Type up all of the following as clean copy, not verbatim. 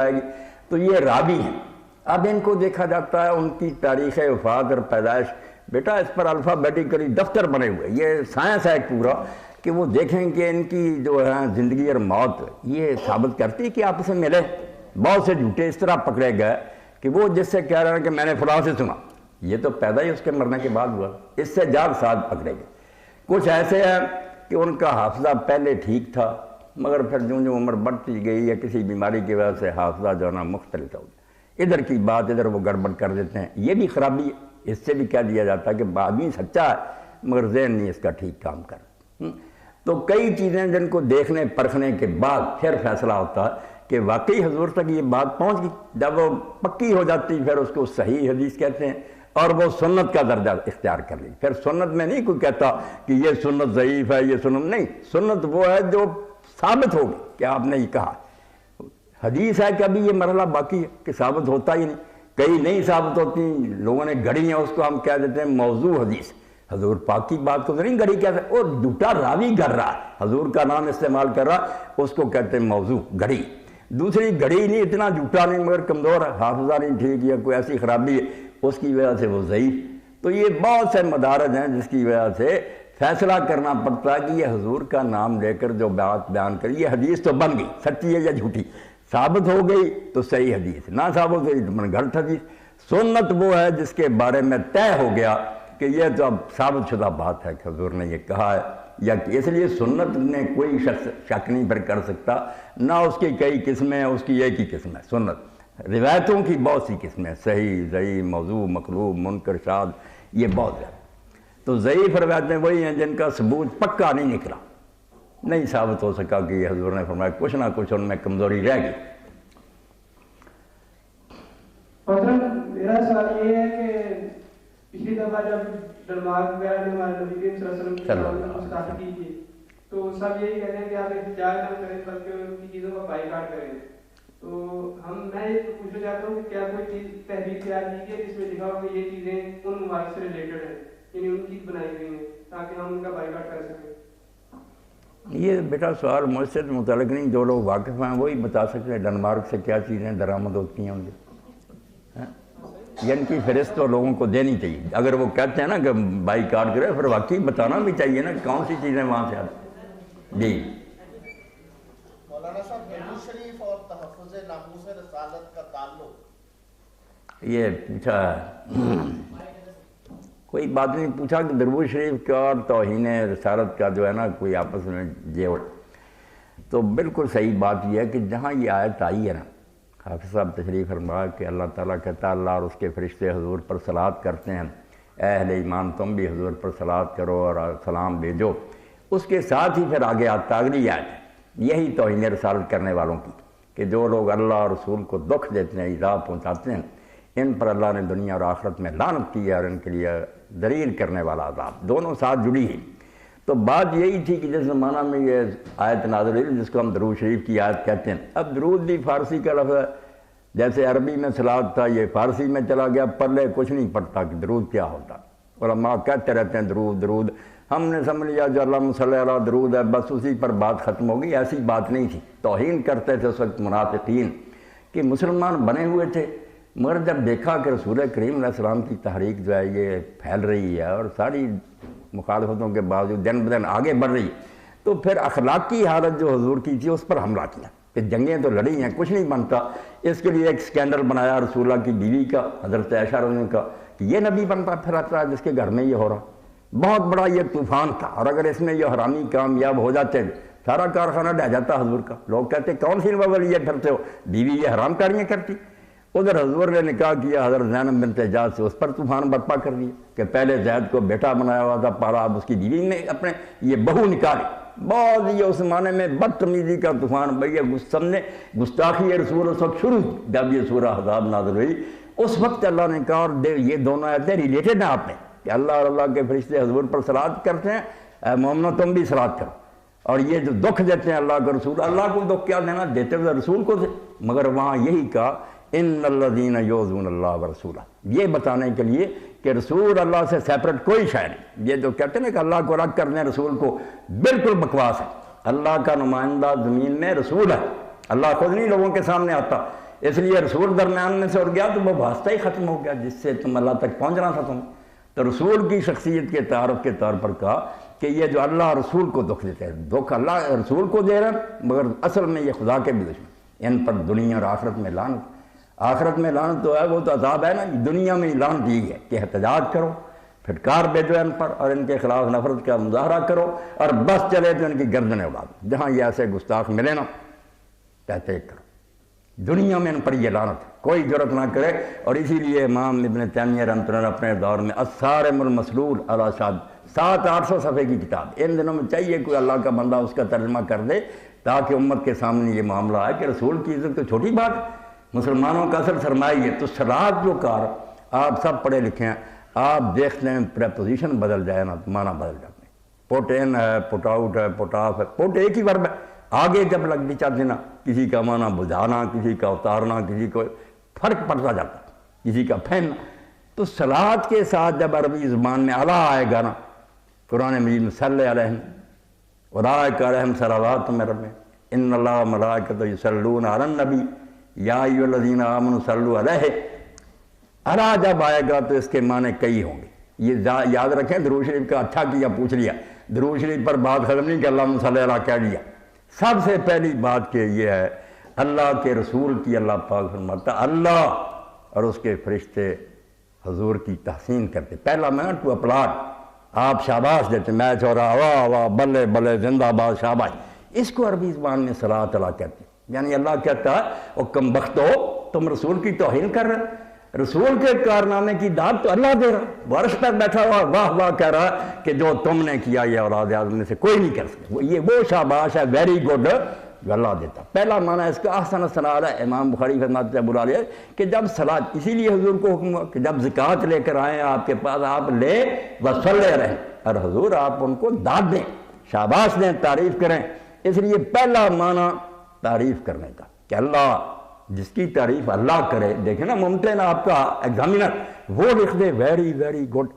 آئے گی. تو یہ راوی ہیں. اب ان کو دیکھا جاتا ہے ان کی تاریخ وفات اور پیدائش. بیٹا اس پر الفابیٹیکلی دفتر بنے ہوئے. یہ سائنس ہے پورا کہ وہ دیکھیں کہ ان کی جو ہے زندگی اور موت یہ ثابت کرتی ہے کہ آپس میں ملے. بہت سے جھوٹے اس طرح پکڑے گئے کہ وہ جس سے کہہ رہے ہیں کہ میں نے فلاں سے سنا، یہ تو پیدا ہی اس کے مرنے کے بعد ہوا. اس سے جاگ ساتھ پکڑے گئے. کچھ ایسے ہیں کہ ان کا حافظہ پہلے ٹھیک تھا مگر پھر جو عمر بڑھتی گئی یا کسی بیماری کی وجہ سے حافظہ جو ہے نا مختلف ہو گیا. ادھر کی بات ادھر وہ گڑبڑ کر دیتے ہیں. یہ بھی خرابی ہے. اس سے بھی کہہ دیا جاتا ہے کہ آدمی سچا ہے مگر ذہن نہیں اس کا ٹھیک کام کر. تو کئی چیزیں جن کو دیکھنے پرکھنے کے بعد پھر فیصلہ ہوتا ہے کہ واقعی حضور تک یہ بات پہنچ گئی. جب وہ پکی ہو جاتی پھر اس کو صحیح حدیث کہتے ہیں اور وہ سنت کا درجہ اختیار کر لی. پھر سنت میں نہیں کوئی کہتا کہ یہ سنت ضعیف ہے، یہ سنت نہیں. سنت وہ ہے جو ثابت ہوگی کہ آپ نے یہ کہا. حدیث ہے کہ ابھی یہ مرحلہ باقی ہے کہ ثابت ہوتا ہی نہیں. کئی نہیں ثابت ہوتی، لوگوں نے گھڑی ہیں، اس کو ہم کہہ دیتے ہیں موضوع حدیث. حضور پاک کی بات کو تو نہیں گھڑی کہتے، اور جھوٹا راوی کر رہا ہے، حضور کا نام استعمال کر رہا، اس کو کہتے ہیں موضوع گھڑی. دوسری گھڑی نہیں، اتنا جھوٹا نہیں مگر کمزور ہے، حافظہ نہیں ٹھیک یا کوئی ایسی خرابی ہے اس کی وجہ سے وہ ضعیف. تو یہ بہت سے مدارج ہیں جس کی وجہ سے فیصلہ کرنا پڑتا ہے کہ یہ حضور کا نام لے کر جو بات بیان کری یہ حدیث تو بن گئی، سچی ہے یا جھوٹی. ثابت ہو گئی تو صحیح حدیث، نہ ثابت ہوئی تو غلط حدیث. سنت وہ ہے جس کے بارے میں طے ہو گیا کہ یہ تو اب ثابت شدہ بات ہے کہ حضور نے یہ کہا ہے. یا اس لیے سنت میں کوئی شخص شک نہیں پھر کر سکتا. نہ اس کی کئی قسمیں ہیں، اس کی ایک ہی قسم ہے سنت. روایتوں کی بہت سی قسمیں، صحیح، ضعیف، موضوع، مقلوب، منکر، شاذ، یہ بہت ہے. تو ضعیف روایتیں وہی ہیں جن کا ثبوت پکا نہیں نکلا، نہیں ثابت ہو سکا کہ یہ حضور نے فرمایا، کچھ نہ کچھ ان میں کمزوری رہ گئی. میرا سوال یہ ہے کہ پچھلی دفعہ جب ڈنمارک وغیرہ نے ہمارے نبی کریم صلی اللہ علیہ وسلم کی مستحقی کی تو سب یہی کہتے ہیں کہ آپ احتجاج نہ کریں بلکہ ان کی چیزوں کا بائیکاٹ کریں. تو میں یہ پوچھنا چاہتا ہوں کہ کیا کوئی چیز تحریر تیار کی ہے جس میں لکھا ہو کہ یہ چیزیں ان ممالک سے ریلیٹڈ ہیں، یعنی ان کی بنائی گئی ہیں تاکہ ہم ان کا بائیکاٹ کر سکیں؟ یہ بیٹا سوال مجھ سے متعلق نہیں، جو لوگ واقف ہیں وہی بتا سکتے ہیں ڈنمارک سے کیا چیزیں درآمد ہوتی ہیں ان کی. ان کی فہرست تو لوگوں کو دینی چاہیے. اگر وہ کہتے ہیں نا کہ بائی کاٹ کرے پھر واقعی بتانا بھی چاہیے نا کون سی چیزیں وہاں سے آتی. جی مولانا صاحب، درود شریف اور تحفظ ناموس رسالت کا تعلق یہ پوچھا ہے کوئی بات نہیں پوچھا کہ درود شریف کا اور توہین رسالت کا جو ہے نا کوئی آپس میں جیوڑ. تو بالکل صحیح بات یہ ہے کہ جہاں یہ آیت آئی ہے نا، حافظ صاحب تشریف فرمایا کہ اللہ تعالیٰ کہتا ہے اللہ اور اس کے فرشتے حضور پر صلوات کرتے ہیں، اے اہل ایمان تم بھی حضور پر صلوات کرو اور سلام بھیجو. اس کے ساتھ ہی پھر آگے آتا اگلی آیت ہے یہی توہین رسالت کرنے والوں کی کہ جو لوگ اللہ اور رسول کو دکھ دیتے ہیں، ایذا پہنچاتے ہیں، ان پر اللہ نے دنیا اور آخرت میں لعنت کی ہے اور ان کے لیے ذلیل کرنے والا عذاب. دونوں ساتھ جڑی ہیں. تو بات یہی تھی کہ جس زمانہ میں یہ آیت نازل ہوئی جس کو ہم درود شریف کی آیت کہتے ہیں. اب درود بھی فارسی کا لفظ ہے، جیسے عربی میں صلوات تھا یہ فارسی میں چلا گیا. پلے کچھ نہیں پڑتا کہ درود کیا ہوتا. علماء کہتے رہتے ہیں درود درود، ہم نے سمجھ لیا جو اللہم صلی علی درود ہے بس اسی پر بات ختم ہو گئی. ایسی بات نہیں تھی. توہین کرتے تھے اس وقت منافقین کہ مسلمان بنے ہوئے تھے مگر جب دیکھا کہ رسول کریم علیہ السلام کی تحریک جو ہے یہ پھیل رہی ہے اور ساری مخالفتوں کے باوجود دن بدن آگے بڑھ رہی ہے تو پھر اخلاقی حالت جو حضور کی تھی اس پر حملہ کیا کہ جنگیں تو لڑی ہیں کچھ نہیں بنتا. اس کے لیے ایک سکینڈل بنایا رسول اللہ کی بیوی کا، حضرت عائشہ رضی اللہ عنہا کا، کہ یہ نبی بنتا پھراتا ہے جس کے گھر میں یہ ہو رہا. بہت بڑا یہ طوفان تھا اور اگر اس میں یہ حرامی کامیاب ہو جاتے سارا کارخانہ ڈہ جاتا حضور کا. لوگ کہتے کون سی نوبل یہ پھرتے ہو، بیوی یہ حرام کاریاں کرتی. ادھر حضور نے نکاح کیا حضرت زینب بنت جحش سے، اس پر طوفان برپا کر دیا کہ پہلے زید کو بیٹا بنایا ہوا تھا پارا، اب اس کی بیوی نے اپنے یہ بہو نکالی. بہت یہ اس زمانے میں بدتمیزی کا طوفان بھیا سامنے گستاخی رسول اس وقت شروع جب یہ سورہ احزاب نازل ہوئی. اس وقت اللہ نے کہا اور یہ دونوں آیتیں ریلیٹڈ ہیں آپ میں کہ اللہ اور اللہ کے فرشتے حضور پر صلوات کرتے ہیں، اے مومنو تم بھی صلوات کرو. اور یہ جو دکھ دیتے ہیں اللہ کے رسول، اللہ کو دکھ کیا دینا، دیتے ہوئے رسول کو تھے. مگر وہاں یہی کہا ان الذین یؤذون اللہ ورسولہ، یہ بتانے کے لیے کہ رسول اللہ سے سیپریٹ کوئی شے نہیں. یہ جو کہتے ہیں نا کہ اللہ کو رد کر دیں رسول کو، بالکل بکواس ہے. اللہ کا نمائندہ زمین میں رسول ہے، اللہ خود نہیں لوگوں کے سامنے آتا. اس لیے رسول درمیان میں سے اور گیا تو وہ واسطہ ہی ختم ہو گیا جس سے تم اللہ تک پہنچنا تھا تم. تو رسول کی شخصیت کے تعارف کے طور پر کہا کہ یہ جو اللہ رسول کو دکھ دیتے ہیں، دکھ اللہ رسول کو دے رہا ہے مگر اصل میں یہ خدا کے بھی دشمن، ان پر دنیا اور آخرت میں لعنت. آخرت میں لعنت تو ہے، وہ تو عذاب ہے نا. دنیا میں لعنت یہ ہے کہ احتجاج کرو، پھٹکار بھیجو ان پر اور ان کے خلاف نفرت کا مظاہرہ کرو اور بس چلے تو ان کی گردنیں اڑا دو. جہاں یہ ایسے گستاخ ملے نا تحقیق کرو. دنیا میں ان پر یہ لعنت کوئی جرت نہ کرے. اور اسی لیے امام ابن تیمیہ رحمۃ اللہ اپنے دور میں الصارم المسلول علی شاد 700-800 صفحے کی کتاب، ان دنوں میں چاہیے کوئی اللہ کا بندہ اس کا ترجمہ کر دے تاکہ امت کے سامنے یہ معاملہ آئے کہ رسول کی عزت تو چھوٹی بات ہے، مسلمانوں کا اصل سرمایہ ہے. تو صلاۃ جو کار آپ سب پڑھے لکھے ہیں، آپ دیکھتے ہیں پریپوزیشن بدل جائے نا تو معنی بدل جاتے ہیں. پٹ ان ہے، پٹ آؤٹ ہے، پٹ آف ہے، پٹ ایک ہی ورب ہے، آگے جب لگ بھی چاہتے نا کسی کا معنی بجھانا، کسی کا اتارنا، کسی کو فرق پڑتا جاتا ہے، کسی کا پھیلنا. تو صلاۃ کے ساتھ جب عربی زبان میں اعلیٰ آئے گا نا قرآن مجید میں صلی علیہم اولئک علیہم صلوات من ربہم ان اللہ ملائکتہ یصلون علی النبی یا ایھا الذین آمنوا صلوا علیہ، اعلیٰ جب آئے گا تو اس کے معنی کئی ہوں گے. یہ یاد رکھیں، درود شریف کا اچھا کیا پوچھ لیا، درود شریف پر بات ختم نہیں کہ اللہم صلی علیہ کہہ دیا. سب سے پہلی بات کہ یہ ہے اللہ کے رسول کی اللہ پاک فرماتا اللہ اور اس کے فرشتے حضور کی تحسین کرتے. پہلا میں ٹو اپلاڈ، آپ شاباش دیتے، میچ ہو رہا واہ واہ بلے بلے زندہ باد شاباش. اس کو عربی زبان میں صلاۃ اللہ کہتے ہیں. یعنی اللہ کہتا ہے او کم بخت ہو تم رسول کی توہین کر رہے، رسول کے کارنامے کی داد تو اللہ دے رہا، وارث پر بیٹھا ہوا واہ واہ کہہ رہا کہ جو تم نے کیا یہ اولاد آدم میں سے کوئی نہیں کر سکتا. یہ وہ شاباش ہے، ویری گڈ جو اللہ دیتا. پہلا معنی اس کا احسن الثناء ہے. امام بخاری فرماتے ہیں بلا لیا کہ جب صلاۃ، اسی لیے حضور کو حکم ہوا کہ جب زکوٰۃ لے کر آئیں آپ کے پاس آپ لے وصلے رہیں اور حضور آپ ان کو داد دیں، شاباش دیں، تعریف کریں. اس لیے پہلا معنی تعریف کرنے کا کہ اللہ جس کی تعریف اللہ کرے. دیکھیں نا ممتن آپ کا ایگزامینر وہ لکھ دے ویری ویری گڈ.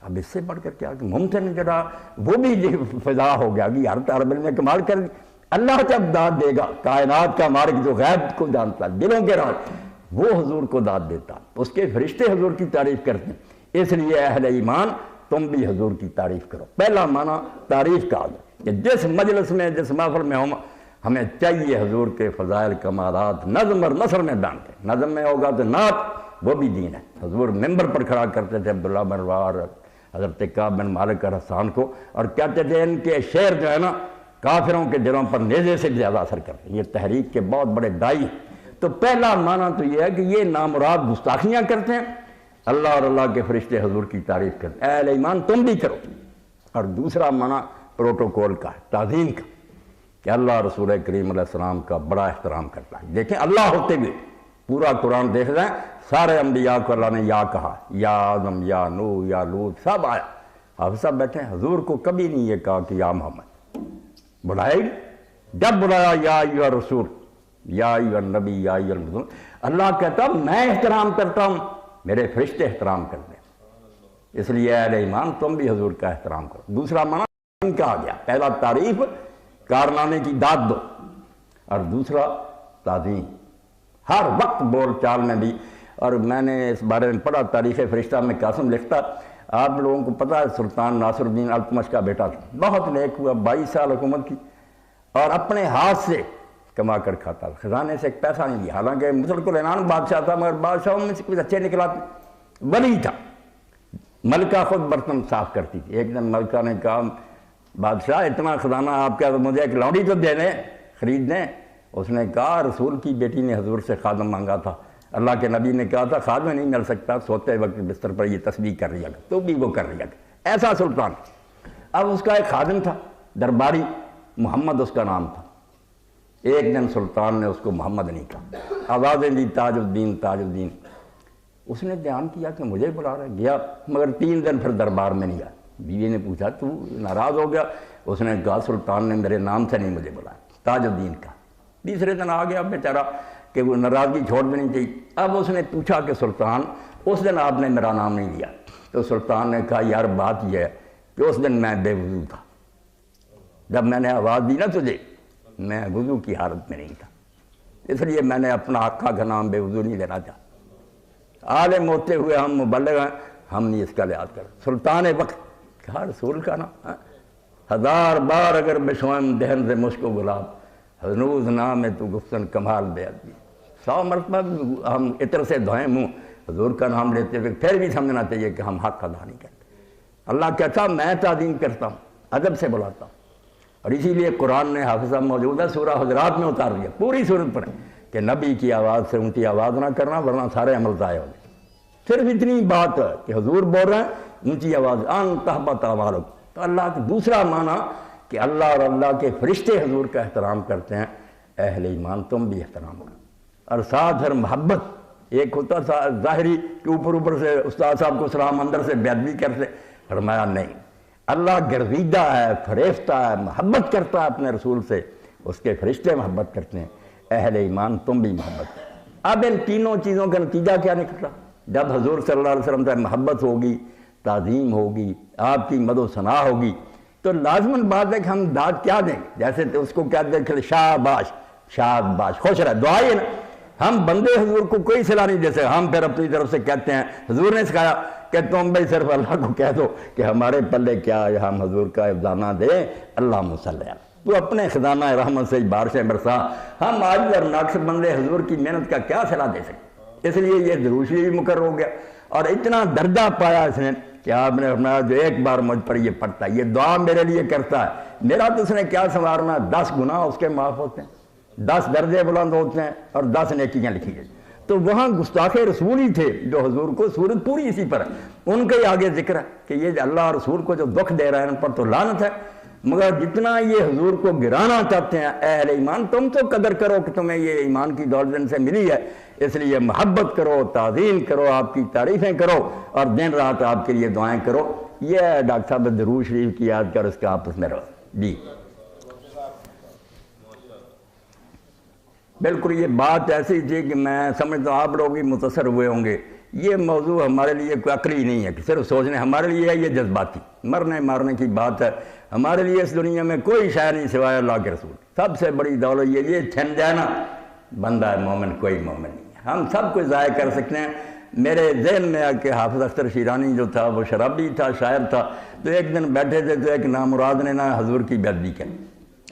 اب اس سے بڑھ کر کیا کہ ممتن جڑا وہ بھی فضا ہو گیا کہ ہر طالب علم میں کمال کر دی. اللہ جب داد دے گا، کائنات کا مالک جو غیب کو جانتا، دلوں کے راز، وہ حضور کو داد دیتا، اس کے فرشتے حضور کی تعریف کرتے ہیں. اس لیے اہل ایمان تم بھی حضور کی تعریف کرو. پہلا معنی تعریف کا کہ جس مجلس میں جس محفل میں ہمیں چاہیے حضور کے فضائل کمالات نظم اور نثر میں بیان کریں. نظم میں ہوگا تو نعت وہ بھی دین ہے. حضور ممبر پر کھڑا کرتے تھے عبداللہ بن رواحہ اور حضرت کعب بن مالک اور حسان کو اور کہتے تھے ان کے شعر جو ہے نا کافروں کے دلوں پر نیزے سے زیادہ اثر کرتے ہیں. یہ تحریک کے بہت بڑے دائی ہیں. تو پہلا معنی تو یہ ہے کہ یہ نامراد گستاخیاں کرتے ہیں، اللہ اور اللہ کے فرشتے حضور کی تعریف کرتے ہیں. اہل ایمان تم بھی کرو. اور دوسرا معنی پروٹوکول کا ہے، تعظیم کا، کہ اللہ رسول کریم علیہ السلام کا بڑا احترام کرتا ہے. دیکھیں اللہ ہوتے ہوئے پورا قرآن دیکھ رہے ہیں، سارے انبیاء کو اللہ نے یا کہا، یا آدم، یا نوح، یا لوط، سب آیا. آپ سب بیٹھے ہیں، حضور کو کبھی نہیں یہ کہا کہ یا محمد. بلائے گی جب بلایا یا ایھا الرسول، یا ایھا النبی، یا ایھا المرسل. اللہ کہتا میں احترام کرتا ہوں، میرے فرشتے احترام کرتے ہیں. اس لیے اہل ایمان تم بھی حضور کا احترام کرو. دوسرا معنی کہا گیا، پہلا تعریف کارنامے کی داد دو اور دوسرا تعظیم ہر وقت بول چال میں بھی. اور میں نے اس بارے میں پڑھا تاریخ فرشتہ میں قاسم لکھتا، آپ لوگوں کو پتہ ہے سلطان ناصر الدین التمش کا بیٹا تھا، بہت نیک ہوا، 22 سال حکومت کی اور اپنے ہاتھ سے کما کر کھاتا، خزانے سے ایک پیسہ نہیں لیا. حالانکہ مسلک العنان بادشاہ تھا مگر بادشاہوں میں سے کچھ اچھے نکلا، ولی تھا. ملکہ خود برتن صاف کرتی تھی. ایک دن ملکہ نے کہا بادشاہ اتنا خزانہ آپ کا، مجھے ایک لونڈی تو دے دیں، خرید دیں. اس نے کہا رسول کی بیٹی نے حضور سے خادم مانگا تھا، اللہ کے نبی نے کہا تھا خادم نہیں مل سکتا، سوتے وقت بستر پر یہ تسبیح کر لیا، تو بھی وہ کر لیا. ایسا سلطان. اب اس کا ایک خادم تھا درباری، محمد اس کا نام تھا. ایک دن سلطان نے اس کو محمد نہیں کہا، آوازیں دی تاج الدین تاج الدین. اس نے دھیان کیا کہ مجھے بلا رہا ہے، گیا مگر 3 دن پھر دربار میں نہیں آیا. بیوی نے پوچھا تو ناراض ہو گیا؟ اس نے کہا سلطان نے میرے نام سے نہیں مجھے بلایا، تاج الدین کا. تیسرے دن آ گیا بیچارہ کہ وہ ناراضگی چھوڑ دینی چاہیے. اب اس نے پوچھا کہ سلطان اس دن آپ نے میرا نام نہیں لیا. تو سلطان نے کہا یار بات یہ ہے کہ اس دن میں بے وضو تھا، جب میں نے آواز دی نا تجھے میں وضو کی حالت میں نہیں تھا. اس لیے میں نے اپنا آقا کا نام بے وضو نہیں لینا چاہا۔ عالم ہوتے ہوئے ہم مبلغ ہیں، ہم نہیں اس کا لحاظ کر۔ سلطان وقت کہا رسول کا نام، 1000 بار اگر بشوائم دہن سے مشک و گلاب، ہنوز نام ہے تو گفتن کمال بے ادبی۔ 100 مرتبہ ہم عطر سے دھوئیں منہ، حضور کا نام لیتے ہوئے پھر بھی سمجھنا چاہیے کہ ہم حق ادا نہیں کرتے۔ اللہ کہتا میں تعظیم کرتا ہوں، ادب سے بلاتا ہوں، اور اسی لیے قرآن نے حافظ صاحب موجود ہے سورہ حجرات میں اتار دیا، پوری صورت پر کہ نبی کی آواز سے اونچی آواز نہ کرنا ورنہ سارے عمل ضائع ہو جائے۔ صرف اتنی بات ہے کہ حضور بول رہے ہیں اونچی آواز ان تحبط اعمالکم، تو اللہ کا دوسرا معنی کہ اللہ اور اللہ کے فرشتے حضور کا احترام کرتے ہیں، اہل ایمان تم بھی احترام کرو، اور ساتھ ہر محبت۔ ایک ہوتا ظاہری کہ اوپر سے استاد صاحب کو سلام اندر سے بے ادبی کرتے، فرمایا نہیں، اللہ گرویدہ ہے، فریفتہ ہے، محبت کرتا ہے اپنے رسول سے، اس کے فرشتے محبت کرتے ہیں، اہل ایمان تم بھی محبت کرو۔ اب ان تینوں چیزوں کا نتیجہ کیا نکلا؟ جب حضور صلی اللہ علیہ وسلم سے محبت ہوگی، تعظیم ہوگی، آپ کی مد و ثنا ہوگی، تو لازماً بات ہے کہ ہم داد کیا دیں گے؟ جیسے اس کو کہتے ہیں کہ شاباش شاباش، خوش رہ، دعا ہی نا۔ ہم بندے حضور کو کوئی صلاح نہیں دے سکتے، ہم پھر اپنی طرف سے کہتے ہیں حضور نے سکھایا کہ تم بھائی صرف اللہ کو کہہ دو کہ ہمارے پلے کیا ہے، ہم حضور کا افزانہ دیں، اللہ صلی علیہ، تو اپنے خزانہ رحمت سے بارشیں برسا۔ ہم آج اور ناقص بندے حضور کی محنت کا کیا صلاح دے سکتے؟ اس لیے یہ درود شریف بھی مقرر ہو گیا، اور اتنا درجہ پایا اس نے کہ آپ نے فرمایا جو ایک بار مجھ پر یہ پڑھتا ہے، یہ دعا میرے لیے کرتا ہے، میرا تو اس نے کیا سنوارنا، 10 گناہ اس کے معاف ہوتے ہیں، 10 درجے بلند ہوتے ہیں، اور 10 نیکیاں لکھی گئی۔ تو وہاں گستاخ رسول ہی تھے جو حضور کو، صورت پوری اسی پر ہے، ان کے آگے ذکر ہے کہ یہ اللہ رسول کو جو دکھ دے رہے ہیں ان پر تو لعنت ہے، مگر جتنا یہ حضور کو گرانا چاہتے ہیں، اہل ایمان تم تو قدر کرو کہ تمہیں یہ ایمان کی دولت ان سے ملی ہے، اس لیے محبت کرو، تعظیم کرو، آپ کی تعریفیں کرو، اور دن رات آپ کے لیے دعائیں کرو۔ یہ ڈاکٹر صاحب درود شریف کی یاد کر اس کا آپس میں رہو جی۔ بالکل یہ بات ایسی تھی کہ میں سمجھتا ہوں آپ لوگ بھی متاثر ہوئے ہوں گے۔ یہ موضوع ہمارے لیے کوئی عقلی نہیں ہے کہ صرف سوچنے، ہمارے لیے ہے یہ جذباتی، مرنے مارنے کی بات ہے۔ ہمارے لیے اس دنیا میں کوئی شے نہیں سوائے اللہ کے رسول، سب سے بڑی دولت یہ چھن جائے نا، بندہ ہے مومن، کوئی مومن نہیں ہے۔ ہم سب کچھ ضائع کر سکتے ہیں۔ میرے ذہن میں آ کہ حافظ اختر شیرانی جو تھا وہ شرابی تھا، شاعر تھا، تو ایک دن بیٹھے تھے تو ایک نامراد نے نا حضور کی بے ادبی کی۔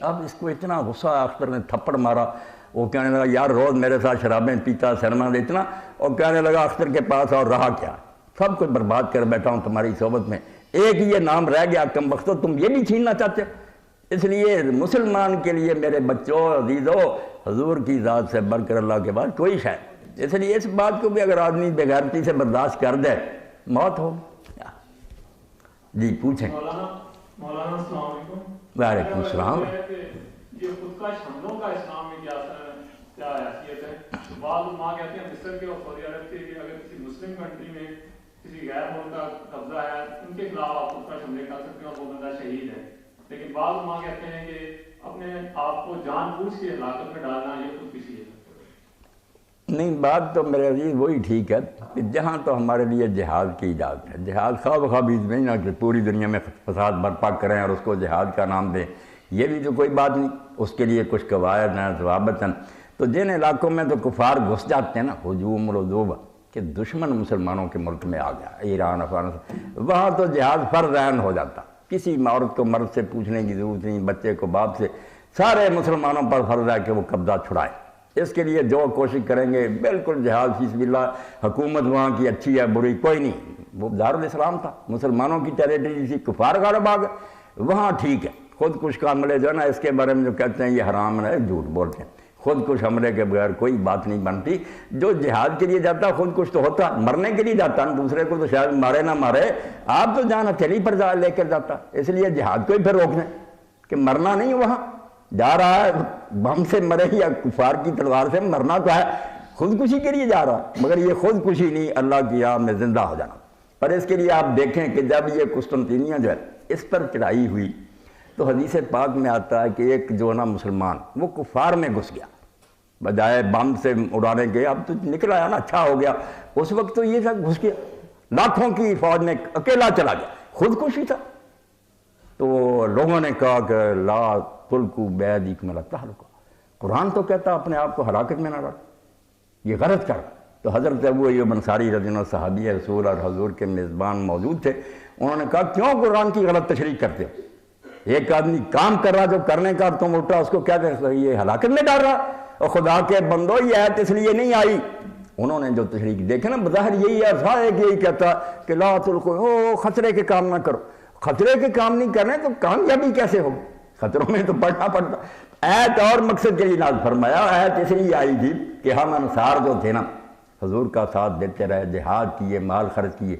اب اس کو اتنا غصہ اختر نے تھپڑ مارا، وہ کہنے لگا یار روز میرے ساتھ شرابیں پیتا، سرما دیتنا، اور کہنے لگا اختر کے پاس اور رہا کیا، سب کچھ برباد کر بیٹھا ہوں تمہاری صحبت میں، ایک یہ نام رہ گیا کم بختو، تم یہ بھی چھیننا چاہتے ہو۔ اس لیے مسلمان کے لیے میرے بچوں عزیزو، حضور کی ذات سے بڑھ کر اللہ کے بعد کوئی شے، اس لیے اس بات کو بھی اگر آدمی بغیرتی سے برداشت کر دے موت ہوگی۔ جی پوچھیں۔ مولانا السلام علیکم۔ وعلیکم السلام۔ یہ خودکش حملوں کا اسلام میں کیا حیثیت ہے؟ بعض علماء کہتے ہیں مصر کے اور سعودی عرب کے کہ اگر کسی مسلم کنٹری میں کسی غیر ملک کا قبضہ ہے ان کے خلاف آپ خودکش حملے کر سکتے ہیں اور وہ بندہ شہید ہے، لیکن بعض علماء کہتے ہیں کہ اپنے آپ کو جان بوجھ کے ہلاکت میں ڈالنا یہ خودکشی ہے۔ نہیں، بات تو میرے عزیز وہی ٹھیک ہے کہ جہاں تو ہمارے لیے جہاد کی اجازت ہے، جہاد خواہ بیچ میں نہ کہ پوری دنیا میں فساد برپا کریں اور اس کو جہاد کا نام دیں، یہ بھی تو کوئی بات نہیں، اس کے لیے کچھ قواعد ہیں، ضوابط ہیں۔ تو جن علاقوں میں تو کفار گھس جاتے ہیں نا، ہجوم العدوبہ کہ دشمن مسلمانوں کے ملک میں آ گیا، ایران افغانستان، وہاں تو جہاد فرض عین ہو جاتا، کسی عورت کو مرد سے پوچھنے کی ضرورت نہیں، بچے کو باپ سے، سارے مسلمانوں پر فرض ہے کہ وہ قبضہ چھڑائے۔ اس کے لیے جو کوشش کریں گے بالکل جہاد فی سبیل اللہ، حکومت وہاں کی اچھی ہے بری کوئی نہیں، وہ دارالاسلام تھا، مسلمانوں کی ٹیریٹری تھی، کفار غالب آ گئے، وہاں ٹھیک ہے۔ خود کش کا عملے جو ہے نا، اس کے بارے میں جو کہتے ہیں یہ حرام ہے، جھوٹ بولتے ہیں، خود کش حملے کے بغیر کوئی بات نہیں بنتی۔ جو جہاد کے لیے جاتا خود کش تو ہوتا، مرنے کے لیے جاتا نا، دوسرے کو تو شاید مارے نہ مارے، آپ تو جان ہتھیلی پر لے کر جاتا، اس لیے جہاد کو ہی پھر روکنے کہ مرنا نہیں، وہاں جا رہا ہے بم سے مرے یا کفار کی تلوار سے مرنا تو ہے، خودکشی کے لیے جا رہا ہے، مگر یہ خودکشی نہیں، اللہ کی راہ میں زندہ ہو جانا۔ پر اس کے لیے آپ دیکھیں کہ جب یہ قسطنطینیہ جو ہے اس پر چڑھائی ہوئی تو حدیث پاک میں آتا ہے کہ ایک جو نا مسلمان وہ کفار میں گھس گیا، بجائے بم سے اڑانے کے، اب تو نکل آیا نا، اچھا ہو گیا، اس وقت تو یہ سب گھس گیا، لاکھوں کی فوج میں اکیلا چلا گیا، خودکشی تھا۔ تو لوگوں نے کہا کہ لا تلقوا بأیدیکم الی التہلکہ، قرآن تو کہتا اپنے آپ کو ہلاکت میں نہ ڈال، یہ غلط کر۔ تو حضرت ابو ایوب انصاری رضی اللہ عنہ صحابی رسول اور حضور کے میزبان موجود تھے، انہوں نے کہا کیوں قرآن کی غلط تشریح کرتے ہو؟ ایک آدمی کام کر رہا جو کرنے کا، تم الٹا اس کو کیا کہتے ہو یہ ہلاکت میں ڈال رہا؟ اور خدا کے بندو یہ آیت اس لیے نہیں آئی، انہوں نے جو تشریح دیکھے نا بظاہر یہی ہے کہ یہی کہتا کہ لا تلقوا، خطرے کے کام نہ کرو، خطرے کے کام نہیں کرنے تو کامیابی کیسے ہوگی؟ خطروں میں تو پڑھنا پڑتا۔ آیت اور مقصد کے لیے نازل فرمایا، آیت اس لیے آئی تھی کہ ہم انصار جو تھے نا حضور کا ساتھ دیتے رہے، جہاد کیے، مال خرچ کیے،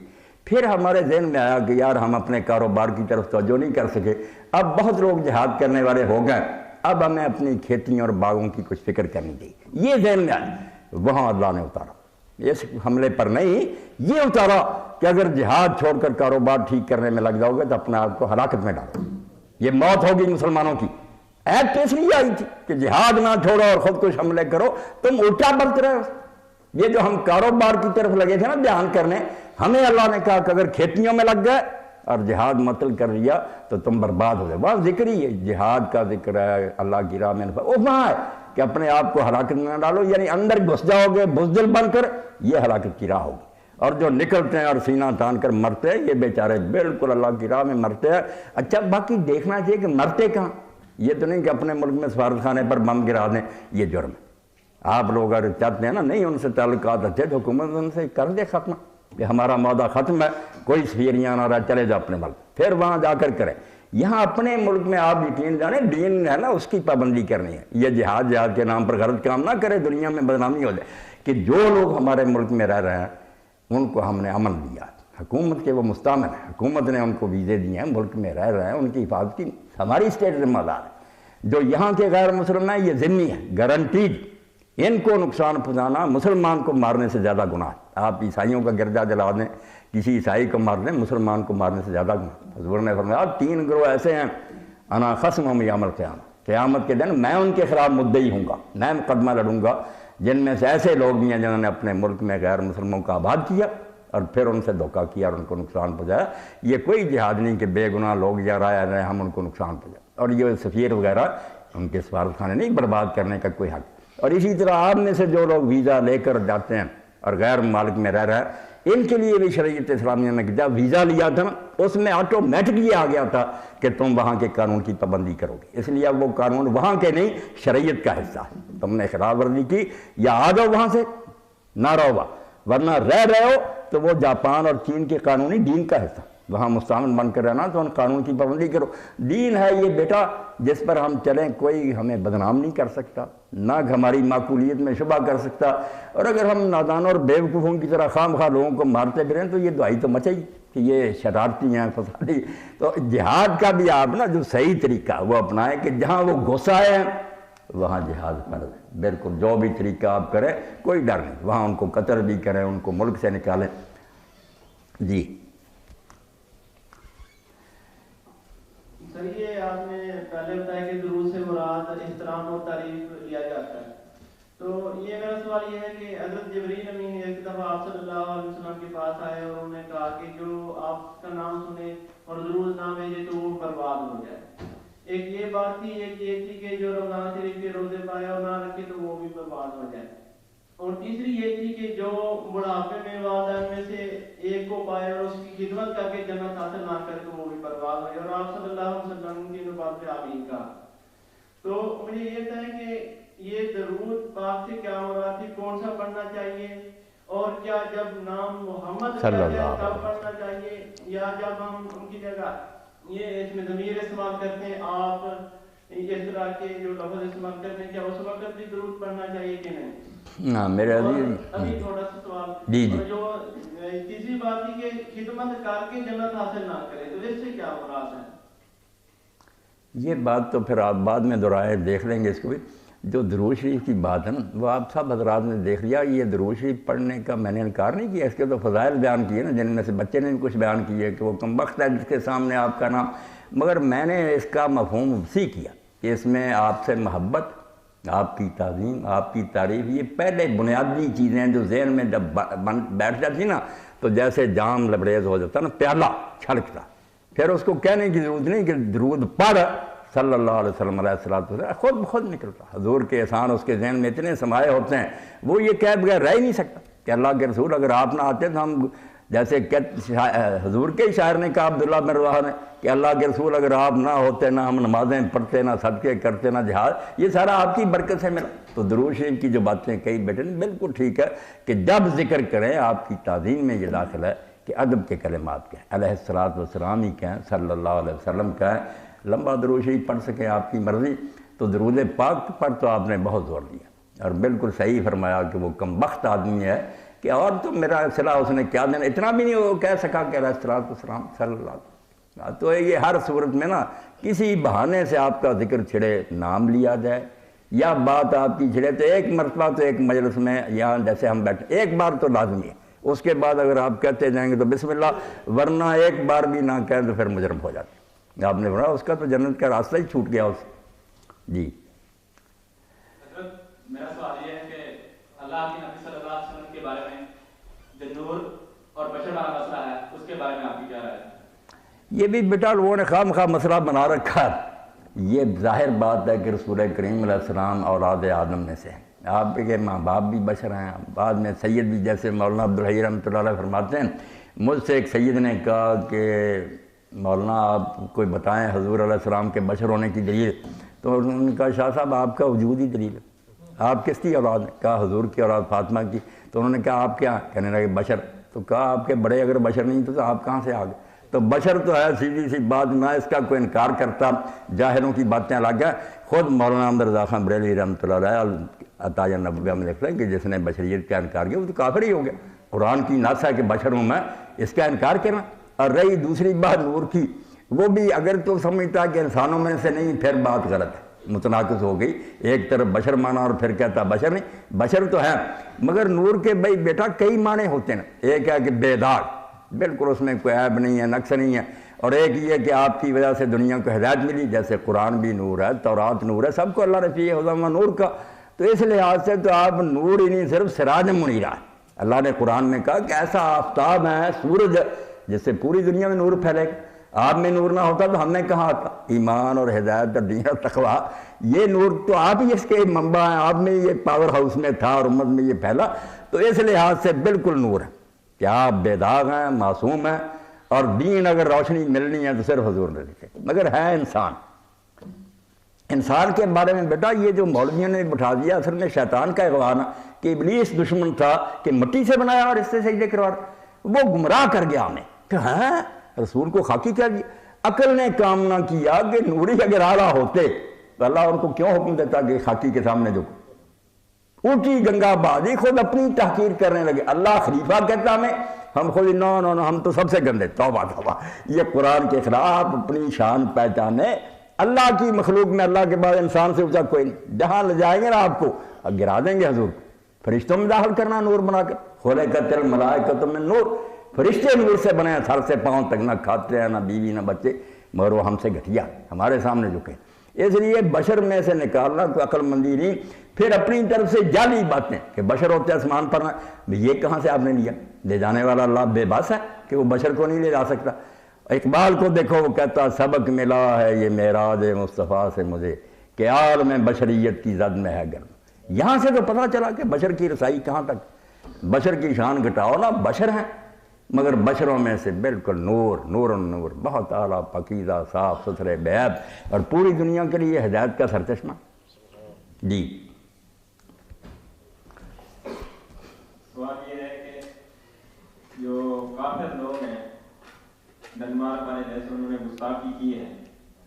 پھر ہمارے ذہن میں آیا کہ یار ہم اپنے کاروبار کی طرف توجہ نہیں کر سکے، اب بہت لوگ جہاد کرنے والے ہو گئے، اب ہمیں اپنی کھیتیوں اور باغوں کی کچھ فکر کرنی چاہیے، یہ ذہن میں آیا۔ وہاں اللہ نے اتارا، اس حملے پر نہیں، یہ اتارا کہ اگر جہاد چھوڑ کر کاروبار ٹھیک کرنے میں لگ جاؤ گے تو اپنے آپ کو ہلاکت میں ڈالو، یہ موت ہوگی مسلمانوں کی۔ ایت اس لیے آئی تھی کہ جہاد نہ چھوڑو اور خود کچھ حملے کرو، تم الٹا برت رہے ہو۔ یہ جو ہم کاروبار کی طرف لگے تھے نا بیان کرنے، ہمیں اللہ نے کہا کہ اگر کھیتیوں میں لگ گئے اور جہاد مطلب کر لیا تو تم برباد ہو جائے۔ وہاں ذکر ہی ہے، جہاد کا ذکر ہے، اللہ کی راہ میں وہاں ہے کہ اپنے آپ کو ہلاکت میں نہ ڈالو، یعنی اندر گھس جاؤ گے بزدل بن کر، یہ ہلاکت کی راہ ہوگی۔ اور جو نکلتے ہیں اور سینہ تان کر مرتے ہیں، یہ بیچارے بالکل اللہ کی راہ میں مرتے ہیں۔ اچھا باقی دیکھنا چاہیے کہ مرتے کہاں، یہ تو نہیں کہ اپنے ملک میں سفارت خانے پر بم گرا دیں، یہ جرم ہے۔ آپ لوگ اگر چاہتے ہیں نا نہیں ان سے تعلقات اچھے تو حکومت ان سے کر دے ختم کہ ہمارا معاہدہ ختم ہے، کوئی سفیریاں نہ رہا، چلے جا اپنے ملک، پھر وہاں جا کر کریں۔ یہاں اپنے ملک میں آپ یقین جانیں دین ہے نا اس کی پابندی کرنی ہے، یہ جہاد کے نام پر غلط کام نہ کرے، دنیا میں بدنامی ہو جائے۔ کہ جو لوگ ہمارے ملک میں رہ رہے ہیں ان کو ہم نے امن دیا، حکومت کے وہ مستعمل ہیں، حکومت نے ان کو ویزے دیے ہیں، ملک میں رہ رہے ہیں، ان کی حفاظت کی ہماری اسٹیٹ ذمہ دار ہے۔ جو یہاں کے غیر مسلم ہیں یہ ذمہ ہے، گارنٹیڈ، ان کو نقصان پہنچانا مسلمان کو مارنے سے زیادہ گناہ ہے۔ آپ عیسائیوں کا گرجا جلا دیں، کسی عیسائی کو مار دیں، مسلمان کو مارنے سے زیادہ گناہ۔ حضور نے فرمایا 3 گروہ ایسے ہیں انا خصمہم یوم القیامہ، قیامت کے دن میں ان کے خلاف مدعی ہوں گا، میں مقدمہ لڑوں گا، جن میں سے ایسے لوگ بھی ہیں جنہوں نے اپنے ملک میں غیر مسلموں کا آباد کیا اور پھر ان سے دھوکہ کیا اور ان کو نقصان پہنچایا۔ یہ کوئی جہاد نہیں کہ بے گناہ لوگ یا رائے رہے ہم ان کو نقصان پہنچائیں، اور یہ سفیر وغیرہ ان کے سفارت خانے نہیں برباد کرنے کا کوئی حق۔ اور اسی طرح آپ میں سے جو لوگ ویزا لے کر جاتے ہیں اور غیر ممالک میں رہ رہے ہیں، ان کے لیے بھی شریعت اسلامیہ نے جب ویزا لیا تھا نا اس میں آٹومیٹک یہ آ گیا تھا کہ تم وہاں کے قانون کی پابندی کرو گے، اس لیے اب وہ قانون وہاں کے نہیں شریعت کا حصہ ہے۔ تم نے خلاف ورزی کی یا آ جاؤ وہاں سے نہ رہو وہاں، ورنہ رہ رہے ہو تو وہ جاپان اور چین کے قانونی دین کا حصہ، وہاں مستعمل بن کر رہنا تو ان قانون کی پابندی کرو۔ دین ہے یہ بیٹا جس پر ہم چلیں، کوئی ہمیں بدنام نہیں کر سکتا، نہ ہماری معقولیت میں شبہ کر سکتا، اور اگر ہم نادانوں اور بیوقوفوں کی طرح خام خواہ لوگوں کو مارتے پھریں تو یہ دعائی تو مچے ہی کہ یہ شرارتی ہیں فسادی۔ تو جہاد کا بھی آپ نا جو صحیح طریقہ وہ اپنائیں کہ جہاں وہ گھس آئے ہیں وہاں جہاد فرض ہے، بالکل جو بھی طریقہ آپ کریں کوئی ڈر نہیں، وہاں ان کو قتل بھی کریں، ان کو ملک سے نکالیں۔ جی سر یہ آپ نے پہلے بتایا کہ درود سے مراد احترام اور تعریف لیا جاتا ہے، تو یہ میرا سوال یہ ہے کہ حضرت جبرائیل امین ایک دفعہ آپ صلی اللہ علیہ وسلم کے پاس آئے اور انہوں نے کہا کہ جو آپ کا نام سنے اور درود نہ بھیجے تو وہ برباد ہو جائے۔ ایک یہ بات تھی، ایک یہ تھی کہ جو رمضان شریف کے روزے پائے اور نہ رکھے تو وہ بھی برباد ہو جائے، اور تیسری یہ تھی کہ جو بڑھاپے میں والدین میں سے ایک کو پائے اور اس کی خدمت کر کے جنت حاصل نہ کرے تو وہ بھی برباد ہو جائے، اور آپ صلی اللہ علیہ وسلم کی بات پہ آمین کہا۔ تو مجھے یہ تھا کہ یہ درود پاک سے کیا مراد تھی، کون سا پڑھنا چاہیے، اور کیا جب نام محمد تب پڑھنا چاہیے یا جب ہم ان کی جگہ یہ اس میں ضمیر استعمال کرتے ہیں آپ اس طرح کے جو لفظ استعمال کرتے ہیں کیا اس وقت بھی درود پڑھنا چاہیے کہ نہیں؟ ہاں میرے ابھی تھوڑا سا سوال جی جو تیسری بات تھی کہ خدمت کر کے جنت حاصل نہ کرے، تو اس سے کیا مراد ہے؟ یہ بات تو پھر آپ بعد میں دہرائے دیکھ لیں گے اس کو بھی۔ جو درود شریف کی بات ہے نا وہ آپ سب حضرات نے دیکھ لیا، یہ درود شریف پڑھنے کا میں نے انکار نہیں کیا، اس کے تو فضائل بیان کیے نا، جن میں سے بچے نے بھی کچھ بیان کیے کہ وہ کم وقت ہے جس کے سامنے آپ کا نام، مگر میں نے اس کا مفہوم وسیع کیا کہ اس میں آپ سے محبت، آپ کی تعظیم، آپ کی تعریف، یہ پہلے بنیادی چیزیں جو ذہن میں جب بیٹھ جاتی نا تو جیسے جام لبریز ہو جاتا نا، پیالہ چھلکتا، پھر اس کو کہنے کی ضرورت نہیں کہ درود پڑھ صلی اللہ علیہ وسلم علیہ السلام خود بخود نکلتا. حضور کے احسان اس کے ذہن میں اتنے سمائے ہوتے ہیں، وہ یہ کہہ بغیر رہ ہی نہیں سکتا کہ اللہ کے رسول اگر آپ نہ آتے تو ہم جیسے حضور کے ہی شاعر نے کہا عبداللہ بن رواحہ نے کہ اللہ کے رسول اگر آپ نہ ہوتے، نہ ہم نمازیں پڑھتے، نہ صدقے کرتے، نہ جہاد، یہ سارا آپ کی برکت سے ملا. تو درود شریف کی جو باتیں کہی بیٹے نے بالکل ٹھیک ہے کہ جب ذکر کریں آپ کی تعظیم میں یہ داخل ہے کہ ادب کے کلمات کہیں، علیہ الصلاۃ والسلام ہی کہیں، صلی اللہ علیہ وسلم کہیں. لمبا درود شریف پڑھ سکیں آپ کی مرضی، تو درود پاک پر تو آپ نے بہت زور دیا اور بالکل صحیح فرمایا کہ وہ کم بخت آدمی ہے کہ اور تو میرا صلاح اس نے کیا دینا، اتنا بھی نہیں وہ کہہ سکا کہ علیہ الصلاۃ والسلام صلی اللہ علیہ وسلم. تو یہ ہر صورت میں نا کسی بہانے سے آپ کا ذکر چھڑے، نام لیا جائے یا بات آپ کی چھڑے، تو ایک مرتبہ تو ایک مجلس میں یہاں جیسے ہم بیٹھے ایک بار تو لازمی ہے، اس کے بعد اگر آپ کہتے جائیں گے تو بسم اللہ، ورنہ ایک بار بھی نہ کہیں تو پھر مجرم ہو جاتے. آپ نے پڑھا اس کا تو جنت کا راستہ ہی چھوٹ گیا اس. جی حضرت میرا سوال یہ ہے کہ اللہ کے نبی صلی اللہ علیہ وسلم کے بارے میں جو نور اور بشر والا مسئلہ ہے اس کے بارے میں آپ کی کیا رائے ہے؟ یہ بھی بیٹا لوگوں نے خواہ مخواہ مسئلہ بنا رکھا. یہ ظاہر بات ہے کہ رسول کریم علیہ السلام اولاد آدم میں سے ہیں، آپ کے ماں باپ بھی بشر ہیں. بعد میں سید بھی جیسے مولانا عبدالحی رحمۃ اللہ علیہ فرماتے ہیں، مجھ سے ایک سید نے کہا کہ مولانا آپ کوئی بتائیں حضور علیہ السلام کے بشر ہونے کی دلیل. تو انہوں نے کہا شاہ صاحب آپ کا وجود ہی دلیل ہے، آپ کس کی اولاد ہیں؟ کہا حضور کی اولاد فاطمہ کی. تو انہوں نے کہا آپ کیا؟ کہنے لگے بشر. تو کہا آپ کے بڑے اگر بشر نہیں تو آپ کہاں سے آ گئے؟ تو بشر تو ہے، سیدھی سی بات، نہ اس کا کوئی انکار کرتا، جاہلوں کی باتیں الگ ہیں. خود مولانا احمد رضا خان بریلوی رحمۃ اللہ علیہ عطایہ نبویہ میں لکھتا ہے کہ جس نے بشریت کا انکار کیا وہ تو کافر ہی ہو گیا. قرآن کی نص ہے کہ بشر ہوں میں، اس کا انکار کرنا. اور رہی دوسری بات نور کی، وہ بھی اگر تو سمجھتا کہ انسانوں میں سے نہیں پھر بات غلط ہے، متناقض ہو گئی. ایک طرف بشر مانا اور پھر کہتا بشر نہیں، بشر تو ہے مگر نور کے بھائی بیٹا کئی معنی ہوتے ہیں. ایک ہے کہ بے داغ، بالکل اس میں کوئی عیب نہیں ہے، نقص نہیں ہے. اور ایک یہ کہ آپ کی وجہ سے دنیا کو ہدایت ملی، جیسے قرآن بھی نور ہے، تورات نور ہے، سب کو اللہ رفیع حضامہ نور کا. تو اس لحاظ سے تو آپ نور ہی نہیں، صرف سراج منیرہ ہے. اللہ نے قرآن میں کہا کہ ایسا آفتاب ہے سورج جس سے پوری دنیا میں نور پھیلے گا. آپ میں نور نہ ہوتا تو ہم نے کہاں آتا؟ ایمان اور ہدایت اور دین اور تقویٰ، یہ نور تو آپ ہی اس کے منبع ہیں، آپ میں یہ پاور ہاؤس میں تھا اور امت میں یہ پھیلا. تو اس لحاظ سے بالکل نور ہے کہ آپ بے داغ ہیں، معصوم ہیں. اور دین اگر روشنی ملنی ہے تو صرف حضور نے لکھے. مگر ہے انسان، انسان کے بارے میں بیٹا یہ جو مولویوں نے بٹھا دیا اصل میں شیطان کا اغوا نا کہ ابلیس دشمن تھا کہ مٹی سے بنایا اور اس سے سجدے کروا، وہ گمراہ کر گیا ہمیں کہ ہاں رسول کو خاکی کیا دیا. عقل نے کام نہ کیا کہ نوری اگر اعلیٰ ہوتے تو اللہ ان کو کیوں حکم دیتا کہ خاکی کے سامنے جھکو. اونچی گنگا بازی خود اپنی تحقیر کرنے لگے. اللہ خلیفہ کہتا ہمیں، ہم خود نو نو نو ہم تو سب سے گندے. توبہ توبہ، یہ قرآن کے خلاف اپنی شان پہچانے. اللہ کی مخلوق میں اللہ کے بعد انسان سے اونچا کوئی نہیں. جہاں لے جائیں گے نا آپ کو گرا دیں گے حضور کو. فرشتوں میں داخل کرنا نور بنا کر، خلقت الملائکۃ من نور، فرشتے نور سے بنے ہیں، سر سے پاؤں تک، نہ کھاتے ہیں نہ بیوی نہ بچے، مگر وہ ہم سے گھٹیا ہمارے سامنے جھکے. اس لیے بشر میں سے نکالنا کوئی عقل مندی نہیں. پھر اپنی طرف سے جعلی باتیں کہ بشر ہوتے آسمان پر، یہ کہاں سے آپ نے لیا؟ لے جانے والا اللہ بے بس ہے کہ وہ بشر کو نہیں لے جا سکتا. اقبال کو دیکھو، وہ کہتا سبق ملا ہے یہ معراج مصطفیٰ سے مجھے کہ عالم بشریت کی زد میں ہے گرم. یہاں سے تو پتہ چلا کہ بشر کی رسائی کہاں تک. بشر کی شان گھٹاؤ نا، بشر ہیں مگر بشروں میں سے بالکل نور، نور نور، بہت اعلیٰ، پاکیزہ، صاف ستھرے، بے عیب، اور پوری دنیا کے لیے ہدایت کا سرچشمہ. جی سوال یہ ہے کہ جو کافر لوگ ہیں ڈنمارک والے، جیسے انہوں نے گستاخی کی ہے،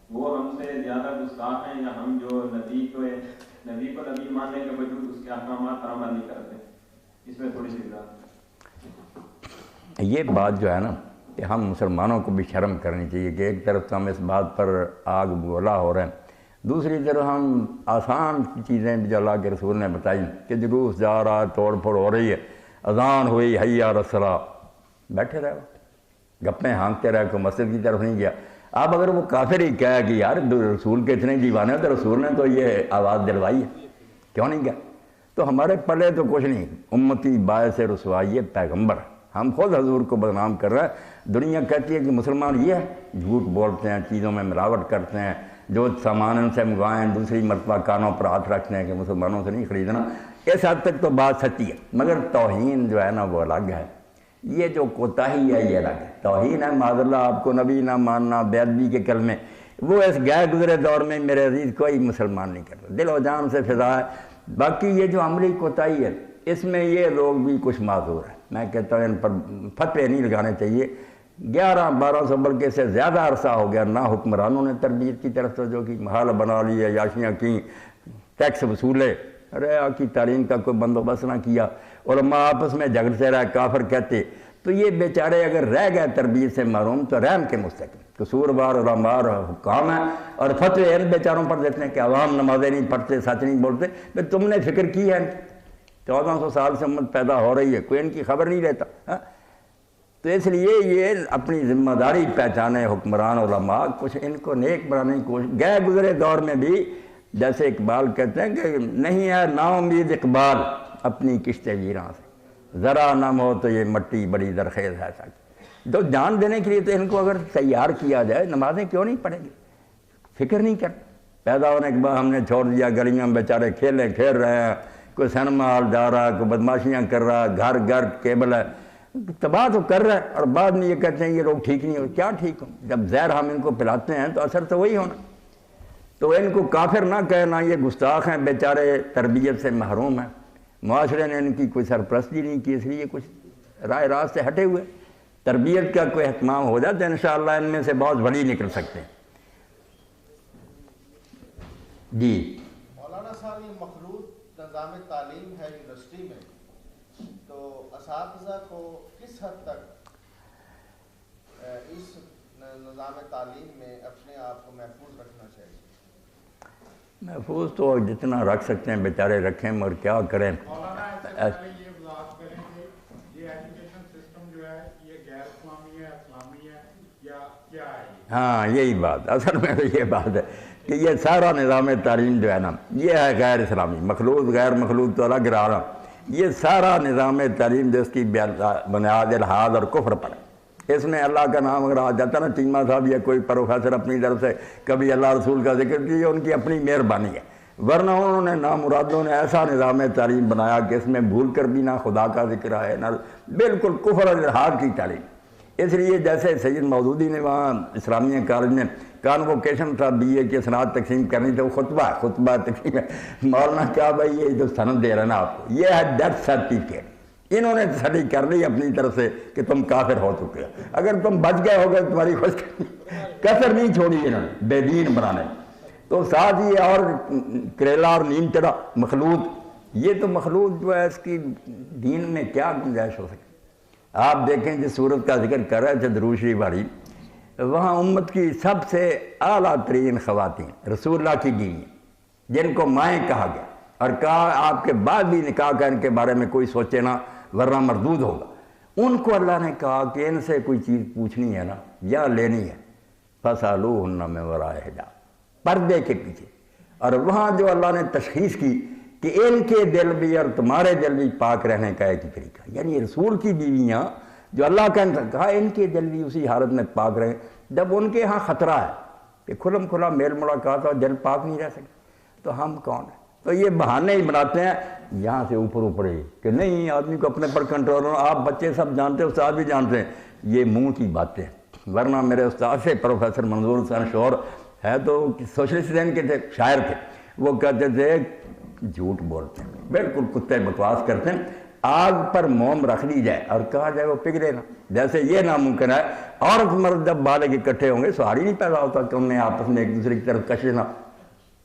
وہ ہم سے زیادہ گستاخ ہیں یا ہم جو نبی کو نبی ماننے کے باوجود اس کے احکامات پر عمل نہیں کرتے؟ اس میں تھوڑی سی وضاحت. یہ بات جو ہے نا کہ ہم مسلمانوں کو بھی شرم کرنی چاہیے کہ ایک طرف تو ہم اس بات پر آگ گولا ہو رہے ہیں، دوسری طرف ہم آسان چیزیں بھی جو اللہ کے رسول نے بتائی کہ جلوس جا رہا ہے، توڑ پھوڑ ہو رہی ہے، اذان ہوئی حی علی الصلاۃ، بیٹھے رہے، گپیں ہانکتے رہے، کوئی مسجد کی طرف نہیں گیا. اب اگر وہ کافر ہی کہا کہ یار رسول کے اتنے دیوانے ہیں تو رسول نے تو یہ آواز دلوائی ہے، کیوں نہیں گیا؟ تو ہمارے پلے تو کچھ نہیں. امتی باعث رسوائی پیغمبر، ہم خود حضور کو بدنام کر رہے ہیں. دنیا کہتی ہے کہ مسلمان یہ ہے، جھوٹ بولتے ہیں، چیزوں میں ملاوٹ کرتے ہیں، جو سامان ان سے منگوائیں، دوسری مرتبہ کانوں پر ہاتھ رکھنے کہ مسلمانوں سے نہیں خریدنا، اس حد تک تو بات سچی ہے، مگر توہین جو ہے نا وہ الگ ہے، یہ جو کوتاہی ہے یہ الگ ہے۔ توہین ہے معاذ اللہ آپ کو نبی نہ ماننا، بے ادبی کے کلمے، وہ اس گئے گزرے دور میں میرے عزیز کوئی مسلمان نہیں کرتا، دل و جان سے فضا ہے۔ باقی یہ جو عملی کوتاہی ہے اس میں یہ لوگ بھی کچھ معذور ہیں، میں کہتا ہوں ان پر فتوے نہیں لگانے چاہیے۔ 1100-1200 بلکہ سے زیادہ عرصہ ہو گیا نہ حکمرانوں نے تربیت کی طرف توجہ کی، محال بنا لیے، یاشیاں کی، ٹیکس وصولے، ارے کی تعلیم کا کوئی بندوبست نہ کیا، علماء آپس میں جھگڑتے رہے، کافر کہتے، تو یہ بیچارے اگر رہ گئے تربیت سے محروم تو رحم کے مستحق، قصوروار علماء اور حکام ہیں، اور فتوے ان بیچاروں پر دیتے ہیں کہ عوام نمازیں نہیں پڑھتے، سچ نہیں بولتے۔ پھر تم نے فکر کی ہے 1400 سال سے امت پیدا ہو رہی ہے، کوئی ان کی خبر نہیں لیتا۔ تو اس لیے یہ اپنی ذمہ داری پہچانے حکمران علماء، کچھ ان کو نیک بنانے کی کوشش، گئے گزرے دور میں بھی جیسے اقبال کہتے ہیں کہ نہیں ہے نا امید اقبال اپنی کشت ویراں سے، ذرا نم ہو تو یہ مٹی بڑی زرخیز ہے سچ۔ تو جان دینے کے لیے تو ان کو اگر تیار کیا جائے، نمازیں کیوں نہیں پڑھیں گے؟ فکر نہیں کرتے، پیدا ہونے کے بعد ہم نے چھوڑ دیا، گلیاں میں بیچارے کھیل رہے ہیں، کوئی سینما ہال جا رہا ہے، کوئی بدماشیاں کر رہا ہے، گھر گھر کیبل ہے، تباہ تو کر رہا ہے، اور بعد میں یہ کہتے ہیں یہ لوگ ٹھیک نہیں ہو۔ کیا ٹھیک ہو؟ جب زہر ہم ان کو پلاتے ہیں تو اثر تو وہی ہونا۔ تو ان کو کافر نہ کہنا، یہ گستاخ ہیں، بیچارے تربیت سے محروم ہیں، معاشرے نے ان کی کوئی سرپرستی نہیں کی، اس لیے کچھ راہ راست سے ہٹے ہوئے۔ تربیت کا کوئی اہتمام ہو جائے تو انشاءاللہ ان میں سے بہت ولی نکل سکتے ہیں۔ جی مولانا صاحب، یہ مخلوط نظام تعلیم ہے یونیورسٹی میں، تو اساتذہ کو کس حد تک اس نظام تعلیم میں اپنے آپ کو محفوظ رکھنا چاہیے؟ محفوظ تو جتنا رکھ سکتے ہیں بیچارے رکھیں، مگر کیا کریں۔ مولانا یہ بات کریں کہ یہ ایجوکیشن سسٹم جو ہے یہ غیر اسلامی ہے، اسلامی ہے یا کیا ہے؟ ہاں یہی بات، اصل میں تو یہ بات ہے کہ یہ سارا نظام تعلیم جو ہے نا یہ ہے غیر اسلامی، مخلوط غیر مخلوط تو الگ رہا، یہ سارا نظام تعلیم جس کی بنیاد الحاد اور کفر پر ہے۔ اس میں اللہ کا نام اگر آ جاتا نا، چیمہ صاحب یا کوئی پروفیسر اپنی طرف سے کبھی اللہ رسول کا ذکر کیا، ان کی اپنی مہربانی ہے، ورنہ انہوں نے نامرادوں نے ایسا نظام تعلیم بنایا کہ اس میں بھول کر بھی نہ خدا کا ذکر ہے نہ بالکل کفر اور الحاد کی تعلیم۔ اس لیے جیسے سید مودودی نے وہاں اسلامیہ کالج میں کانوکیشن تھا BA کی اسناد تقسیم کرنی تھی، وہ خطبہ تقسیم ہے، مولانا کیا بھائی یہ جو سند دے رہے ہیں نا آپ کو، یہ ہے ڈیتھ سرٹیفکیٹ، انہوں نے تسلی کر لی اپنی طرف سے کہ تم کافر ہو چکے ہو، اگر تم بچ گئے ہو گئے تمہاری خوش کسر نہیں چھوڑی انہوں نے بے دین بنانے۔ تو ساتھ ہی اور کریلا اور نیم چڑا مخلوط، یہ تو مخلوط جو ہے اس کی دین میں کیا گنجائش ہو سکتی؟ آپ دیکھیں جس صورت کا ذکر کر رہے تھے درود شریف والی، وہاں امت کی سب سے اعلیٰ ترین خواتین رسول اللہ کی بیوی جن کو مائیں کہا گیا، اور کہا آپ کے بعد بھی نکاح کا ان کے بارے میں کوئی سوچے نہ ورنہ مردود ہوگا، ان کو اللہ نے کہا کہ ان سے کوئی چیز پوچھنی ہے نا یا لینی ہے فَاسْأَلُوهُنَّ مِن وَرَاءِ حِجَابٍ، پردے کے پیچھے۔ اور وہاں جو اللہ نے تشخیص کی کہ ان کے دل بھی اور تمہارے دل بھی پاک رہنے کا ایک ہی طریقہ، یعنی رسول کی بیویاں جو اللہ کا کہا ان کے دل بھی اسی حالت میں پاک رہیں جب ان کے ہاں خطرہ ہے کہ کھلم کھلا میل ملاقات اور دل پاک نہیں رہ سکتے، تو ہم کون ہیں؟ تو یہ بہانے ہی بناتے ہیں یہاں سے اوپر ہی کہ نہیں آدمی کو اپنے پر کنٹرول ہونا، آپ بچے سب جانتے ہیں، استاد بھی جانتے ہیں، یہ منہ کی باتیں ہیں۔ ورنہ میرے استاد سے پروفیسر منظور حسین شور ہے تو سوشلسٹ ذہن کے تھے، شاعر تھے، وہ کہتے تھے جھوٹ بولتے ہیں، بالکل کتے بکواس کرتے ہیں، آگ پر موم رکھ دی جائے اور کہا جائے وہ پگھلے نا، جیسے یہ ناممکن ہے عورت مرد جب بالغ اکٹھے ہوں گے سہاری نہیں پیدا ہوتا کہ انہیں آپس میں ایک دوسرے کی طرف کشنا،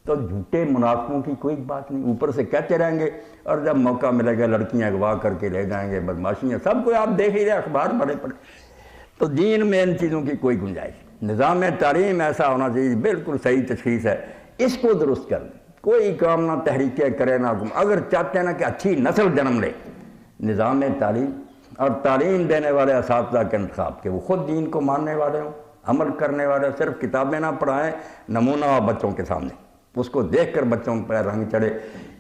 تو جھوٹے منافقوں کی کوئی بات نہیں، اوپر سے کہتے رہیں گے اور جب موقع ملے گا لڑکیاں اغوا کر کے لے جائیں گے، بدماشیاں سب کو آپ دیکھ ہی رہے، اخبار پڑھے پڑے۔ تو دین میں ان چیزوں کی کوئی گنجائش، نظام تعلیم ایسا ہونا چاہیے، بالکل صحیح تشخیص ہے، اس کو درست کر دیں، کوئی کام نہ تحریکیں کرے نہ حکم، اگر چاہتے ہیں نا کہ اچھی نسل جنم لے، نظام تعلیم اور تعلیم دینے والے اساتذہ کے انتخاب کہ وہ خود دین کو ماننے والے ہوں، عمل کرنے والے، صرف کتابیں نہ پڑھائیں، نمونہ ہو بچوں کے سامنے، اس کو دیکھ کر بچوں پہ رنگ چڑھے۔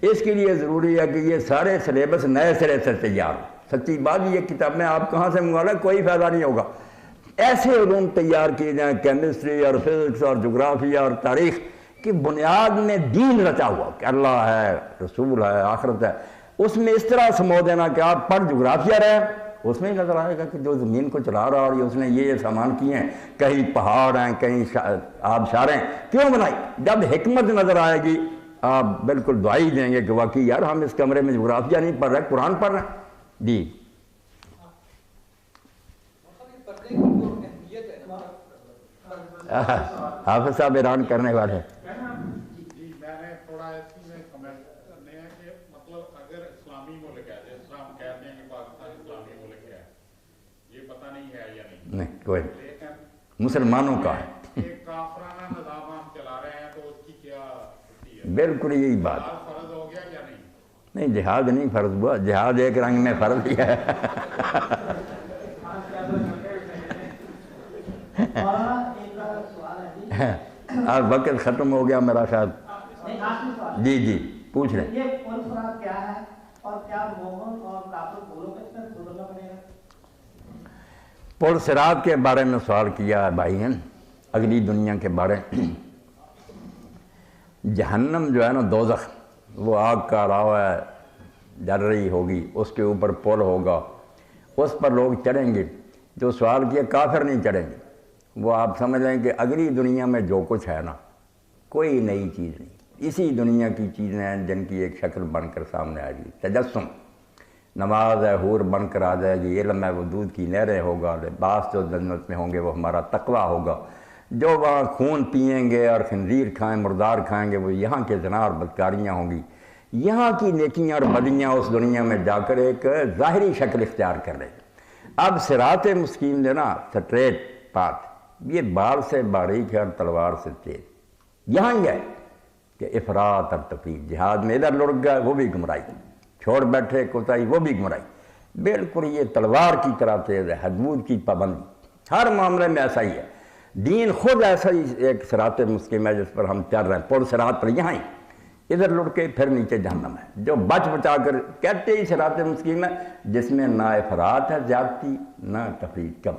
اس کے لیے ضروری ہے کہ یہ سارے سلیبس نئے سرے سے تیار ہو۔ سچی بات یہ کتابیں آپ کہاں سے منگوا لیں کوئی فائدہ نہیں ہوگا، ایسے علوم تیار کیے جائیں کیمسٹری اور فزکس اور جغرافیہ اور تاریخ کی بنیاد میں دین رچا ہوا کہ اللہ ہے، رسول ہے، آخرت ہے، اس میں اس طرح سمو دینا کہ آپ پڑھ جغرافیہ رہے، اس میں ہی نظر آئے گا کہ جو زمین کو چلا رہا اور اس نے یہ سامان کیے ہیں، کہیں پہاڑ ہیں، کہیں آبشاریں کیوں بنائی. جب حکمت نظر آئے گی آپ بالکل دعائی دیں گے کہ واقعی یار ہم اس کمرے میں جغرافیہ نہیں پڑھ رہے، قرآن پڑھ رہے ہیں. جی حافظ صاحب ایران کرنے والے ہیں. جی میں نے تھوڑا اسی میں کمنٹ کرنے ہیں کہ مطلب اگر اسلامی ملک ہے جیسے ہم کہتے ہیں کہ پاکستان اسلامی ملک ہے، یہ پتہ نہیں ہے یا نہیں، کوئی لیکن مسلمانوں کا ہے. ایک کافرانہ نظام ہم چلا رہے ہیں تو اس کی کیا ہوتی ہے؟ بالکل یہی بات. فرض ہو گیا یا نہیں؟ نہیں جہاد نہیں فرض ہوا، جہاد ایک رنگ میں فرض ہی ہے. اب وقت ختم ہو گیا میرا خیال. جی جی پوچھ رہے ہیں. پل صراط کے بارے میں سوال کیا ہے بھائی ہیں، اگلی دنیا کے بارے. جہنم جو ہے نا، دوزخ، وہ آگ کا راو ہے، جل رہی ہوگی، اس کے اوپر پل ہوگا، اس پر لوگ چڑھیں گے. جو سوال کیا کافر نہیں چڑھیں گے، وہ آپ سمجھ لیں کہ اگلی دنیا میں جو کچھ ہے نا کوئی نئی چیز نہیں، اسی دنیا کی چیزیں ہیں جن کی ایک شکل بن کر سامنے آئے گی. تجسم، نماز ہے حور بن کر آ جائے گی، علم ہے وہ دودھ کی نہریں ہوگا، لباس جو جنت میں ہوں گے وہ ہمارا تقویٰ ہوگا. جو وہاں خون پئیں گے اور خنزیر کھائیں، مردار کھائیں گے، وہ یہاں کے زنا اور بدکاریاں ہوں گی. یہاں کی نیکیاں اور بدیاں اس دنیا میں جا کر ایک ظاہری شکل اختیار کر رہے ہیں. اب صراط مستقیم جو نا سٹریٹ پاتھ، یہ بال سے باریک ہے اور تلوار سے تیز. یہاں ہی ہے کہ افراط اور تفریط. جہاد میں ادھر لڑک گئے وہ بھی گمراہی، چھوڑ بیٹھے کوتاہی وہ بھی گمراہی. بالکل یہ تلوار کی طرح تیز ہے، حدود کی پابندی ہر معاملے میں ایسا ہی ہے. دین خود ایسا ہی ایک صراط مستقیم ہے جس پر ہم چل رہے ہیں. پل صراط پر یہاں ہی ادھر لڑ کے پھر نیچے جہنم ہے. جو بچ بچا کر کہتے ہی صراط مستقیم ہے جس میں نہ افراط ہے زیادتی، نہ تفریط کم.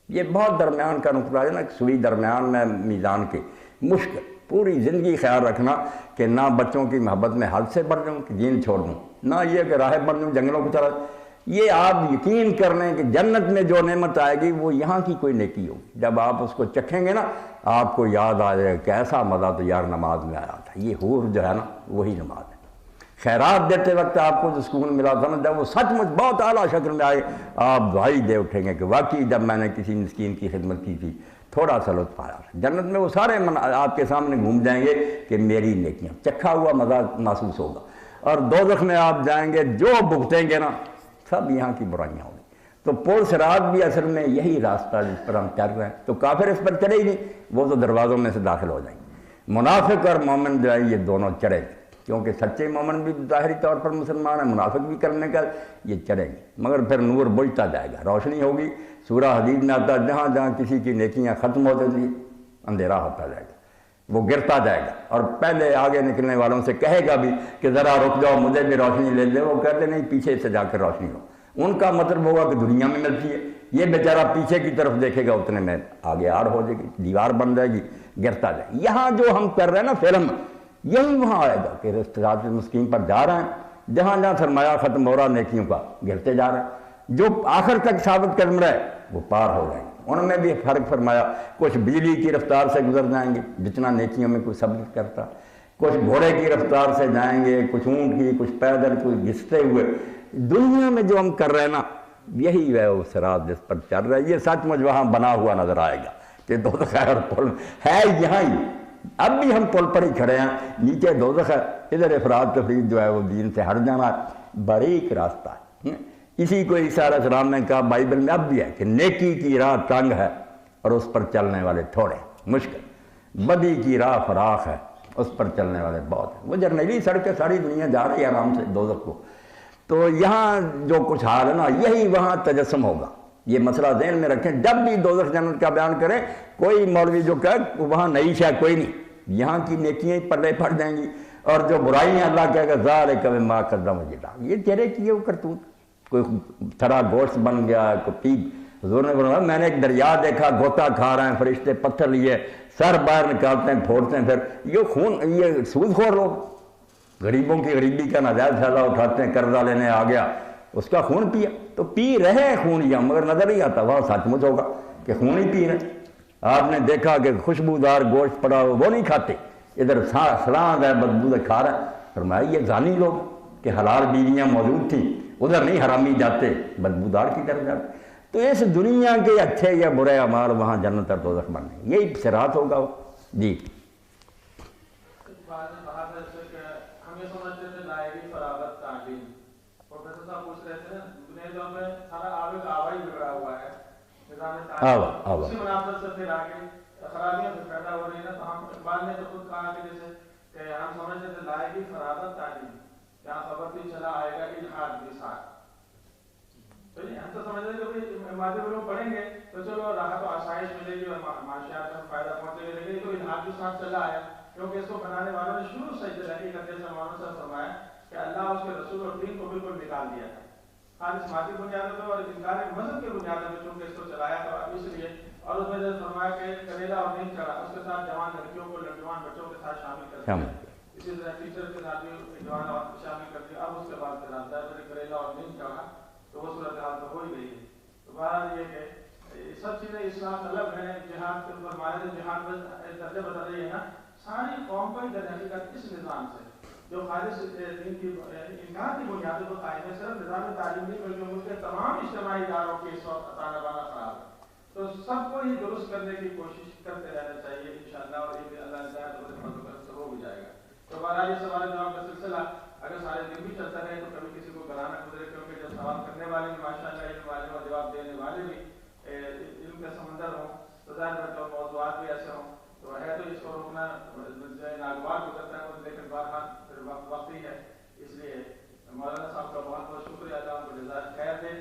یہ بہت درمیان کا نقطہ ہے نا، سوئی درمیان میں میزان کے. مشکل پوری زندگی خیال رکھنا کہ نہ بچوں کی محبت میں حد سے بڑھ جاؤں کہ دین چھوڑ دوں، نہ یہ کہ راہب بن جاؤں جنگلوں کو چلا. یہ آپ یقین کر لیں کہ جنت میں جو نعمت آئے گی وہ یہاں کی کوئی نیکی ہوگی. جب آپ اس کو چکھیں گے نا آپ کو یاد آ جائے کہ ایسا مزہ تو یار نماز میں آیا تھا. یہ حور جو ہے نا وہی نماز ہے. خیرات دیتے وقت آپ کو جو سکون ملا تھا نا، جب وہ سچ مچ بہت اعلیٰ شکل میں آئے آپ دعائی دے اٹھیں گے کہ واقعی جب میں نے کسی مسکین کی خدمت کی تھی تھوڑا سا لطف آیا. جنت میں وہ سارے آپ کے سامنے گھوم جائیں گے کہ میری نیکیاں، چکھا ہوا مزہ محسوس ہوگا. اور دوزخ میں آپ جائیں گے جو بھگتیں گے نا سب یہاں کی برائیاں ہوں گی. تو پل صراط بھی اصل میں یہی راستہ جس پر ہم چل رہے ہیں. تو کافر اس پر چڑھے ہی نہیں، وہ تو دروازوں میں سے داخل ہو جائیں گے. منافق اور مومن جو ہے یہ دونوں چڑھے گے، کیونکہ سچے مومن بھی ظاہری طور پر مسلمان ہیں، منافق بھی کرنے کا یہ چڑھیں گے. مگر پھر نور بجھتا جائے گا، روشنی ہوگی. سورہ حدید میں آتا ہے جہاں جہاں کسی کی نیکیاں ختم ہوتی تھیں اندھیرا ہوتا جائے گا، وہ گرتا جائے گا. اور پہلے آگے نکلنے والوں سے کہے گا بھی کہ ذرا رک جاؤ مجھے بھی روشنی لے لے. وہ کہتے نہیں پیچھے سے جا کر روشنی ہو. ان کا مطلب ہوگا کہ دنیا میں ملتی ہے. یہ بیچارہ پیچھے کی طرف دیکھے گا اتنے میں آگے آڑ ہو جائے گی، دیوار بن جائے گی، گرتا جائے گا. یہاں جو ہم کر رہے ہیں نا فلم، یہی وہاں آئے گا کہ صراط مستقیم پر جا رہے ہیں، جہاں جہاں سرمایہ ختم ہو رہا نیکیوں کا گرتے جا رہے ہیں. جو آخر تک ثابت قدم رہے وہ پار ہو جائیں گے. ان میں بھی فرق فرمایا، کچھ بجلی کی رفتار سے گزر جائیں گے جتنا نیکیوں میں کوئی ثبت کرتا، کچھ گھوڑے کی رفتار سے جائیں گے، کچھ اونٹ کی، کچھ پیدل، کچھ گھستے ہوئے. دنیا میں جو ہم کر رہے ہیں نا یہی ہے وہ صراط جس پر چل رہا ہے. یہ سچ مچ وہاں بنا ہوا نظر آئے گا کہ دوزخ ہے اور پل ہے یہاں ہی. اب بھی ہم پل پر ہی کھڑے ہیں، نیچے دوزخ ہے، ادھر افراد تفرید جو ہے وہ دین سے ہٹ جانا ہے. باریک راستہ ہے. اسی کو عیسیٰ علیہ السلام نے کہا بائبل میں اب بھی ہے کہ نیکی کی راہ تنگ ہے اور اس پر چلنے والے تھوڑے، مشکل. بدی کی راہ فراخ ہے، اس پر چلنے والے بہت ہیں. وہ جرنیلی سڑکیں ساری دنیا جا رہی ہے آرام سے دوزخ کو. تو یہاں جو کچھ حال ہے نا یہی وہاں تجسم ہوگا. یہ مسئلہ ذہن میں رکھیں. جب بھی دوزخ جنت کا بیان کریں کوئی مولوی جو کہ وہاں نئی شے کوئی نہیں، یہاں کی نیکیاں پلے پڑ جائیں گی اور جو برائیاں اللہ کہے گا ذالک مما قدمت یداک، یہ تیرے کیے وہ کرتوت. کوئی تھرا گوشت بن گیا، کوئی پیپ حضور نے فرمایا میں نے ایک دریا دیکھا، غوطہ کھا رہے ہیں فرشتے، پتھر لیے سر باہر نکالتے ہیں، پھوڑتے ہیں، پھر یہ خون، یہ سود خور لوگ غریبوں کی غریبی کا ناجائز فائدہ اٹھاتے ہیں، قرضہ لینے آ گیا اس کا خون پیا، تو پی رہے ہیں خون یا مگر نظر نہیں آتا، وہ سچ مچ ہوگا کہ خون ہی پی رہے ہیں۔ آپ نے دیکھا کہ خوشبودار گوشت پڑا ہو وہ نہیں کھاتے، ادھر سلاد ہے بدبو سے کھا رہا ہے، فرمایا یہ زانی لوگ کہ حلال بیویاں موجود تھیں، ادھر نہیں حرامی جاتے، بدبودار کی طرف جاتے۔ تو اس دنیا کے اچھے یا برے اعمال وہاں جنت اور دوزخ بننے، یہی صراط ہوگا وہ۔ جی ہم یہ سمجھتے تھے لائقی فراغت تعلیم، پروفیسر صاحب پوچھ رہے تھے دنیا دور میں سارا آب ہی بگڑا ہوا ہے، نظام تعلیم اسی مناسبت سے پھر آگے خرابیاں پیدا ہو رہی ہیں، تو ہم اقبال نے تو خود کہا کہ جیسے کہ ہم سمجھتے تھے لائقی فراغت تعلیم، جہاں خبر بھی چلا آئے گا الحاد بھی ساتھ، تو ہم تو سمجھتے ہیں کہ مادی علوم پڑھیں گے تو چلو راحت و آسائش ملے گی اور معاشیات میں فائدہ پہنچے گا، لیکن تو الحاد بھی ساتھ چلا آیا، کیونکہ اس کو بنانے والوں نے شروع سے تحقیق کرتے سلمانوں سے فرمایا کہ اللہ اس کے رسول اور دین کو بالکل نکال دیا تھا، خالص مادی بنیادوں پہ اور انکار مذہب کے بنیادوں پہ چونکہ اس کو چلایا تھا اس لیے، اور اس میں جو فرمایا کہ کریلا اور نیم چڑھا اس کے ساتھ جوان لڑکیوں کو نوجوان بچوں کے ساتھ شامل کر دیا، اسی طرح ٹیچر کے ساتھ بھی جوان شامل کر دیا، اب اس کے بعد کریلا اور نیم چڑھا تو وہ صورتحال تو ہو ہی گئی ہے۔ تو بہرحال یہ کہ سب چیزیں اسلام الگ ہیں، جہاد کے اوپر ماہر جہاد میں درجہ بتا رہی ہے نا، ساری قوم کو در حقیقت اس نظام سے جو خالص دین کی انکار کی بنیادوں پر قائم ہے، صرف نظام تعلیم نہیں بلکہ ملک کے تمام اجتماعی اداروں کے اس وقت تانا بانا خراب ہے، تو سب کو ہی درست کرنے کی کوشش کرتے رہنا چاہیے انشاءاللہ، اور یہ اللہ نے چاہا تو فضل ہو بھی جائے گا۔ تو بہرحال یہ سوال جواب کا سلسلہ اگر سارے دن بھی چلتا رہے تو کبھی کسی کو گلانا گزرے، کیونکہ جب سوال کرنے والے بھی ماشاءاللہ علم والے اور جواب دینے والے بھی علم کا سمندر ہوں تو ظاہر ہے تو موضوعات بھی ایسے ہوں تو ہے، تو اس کو روکنا ناگوار گزرتا ہے، لیکن بہرحال پھر وقت ہی ہے، اس لیے مولانا صاحب کا بہت بہت شکریہ، اللہ ان کو جزائے خیر دے،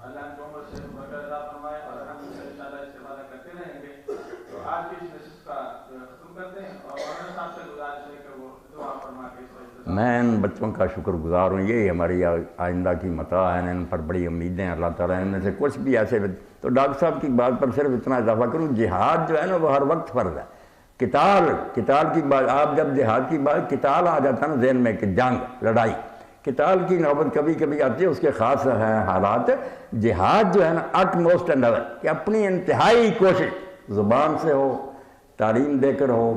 اللہ ان کو عمر سے برکت عطا فرمائے، اور ہم انشاءاللہ استفادہ کرتے رہیں گے۔ تو آج کی اس نشست کا ختم کرتے ہیں اور مولانا صاحب سے گزارش ہے کہ وہ دعا فرما کے اس وقت میں ان بچوں کا شکر گزار ہوں، یہی ہماری آئندہ کی متاع ہے، ان پر بڑی امیدیں اللہ تعالیٰ ان میں سے کچھ بھی ایسے۔ تو ڈاکٹر صاحب کی بات پر صرف اتنا اضافہ کروں، جہاد جو ہے نا وہ ہر وقت فرض ہے، قتال کی بات، آپ جب جہاد کی بات قتال آ جاتا ہے نا ذہن میں کہ جنگ لڑائی، قتال کی نوبت کبھی کبھی آتی ہے، اس کے خاص ہیں حالات۔ جہاد جو ہے نا اٹ موسٹ انڈر کہ اپنی انتہائی کوشش زبان سے ہو، تعلیم دے کر ہو،